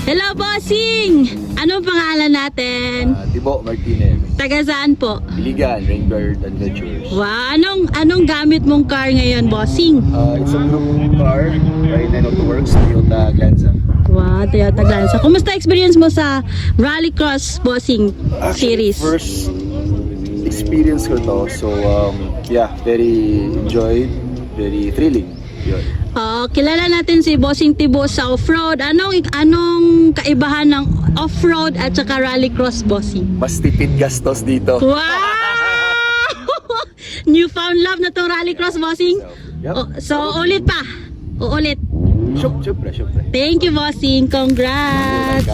Hello, bossing! Anong pangalan natin? Tibo Martinez. Taga saan po? Iligan, Rainbird Adventures. Wow, anong gamit mong car ngayon, bossing? It's a group car. Right now it works. Toyota Glanza. Wow, Toyota Glanza. Kumusta experience mo sa Rallycross bossing series? First experience ko to. So, yeah, very enjoyed. Very thrilling. Yun. Kilala natin si Bossing Tibo sa off-road. Anong kaibahan ng off-road at saka Rallycross, bossing? Mas tipid gastos dito. Wow! Newfound love na tong Rallycross, bossing. Yep. So, ulit pa. Uulit. Syempre. Thank you, bossing. Congrats!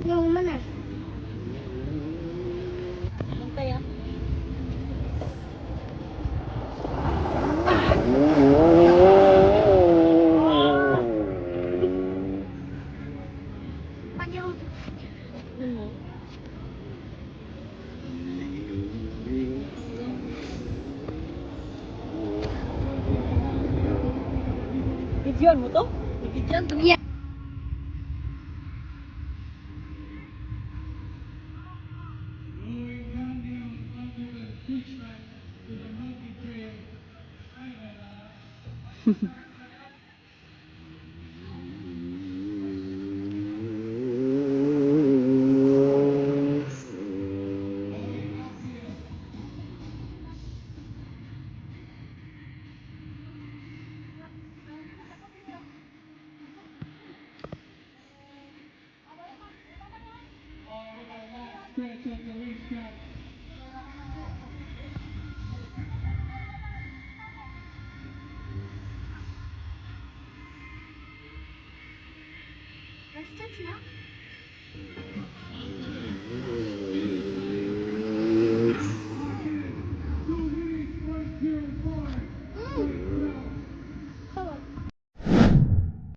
Yung mana? Panjang. Videoan mo to? Videoan to ya. Let's touch now.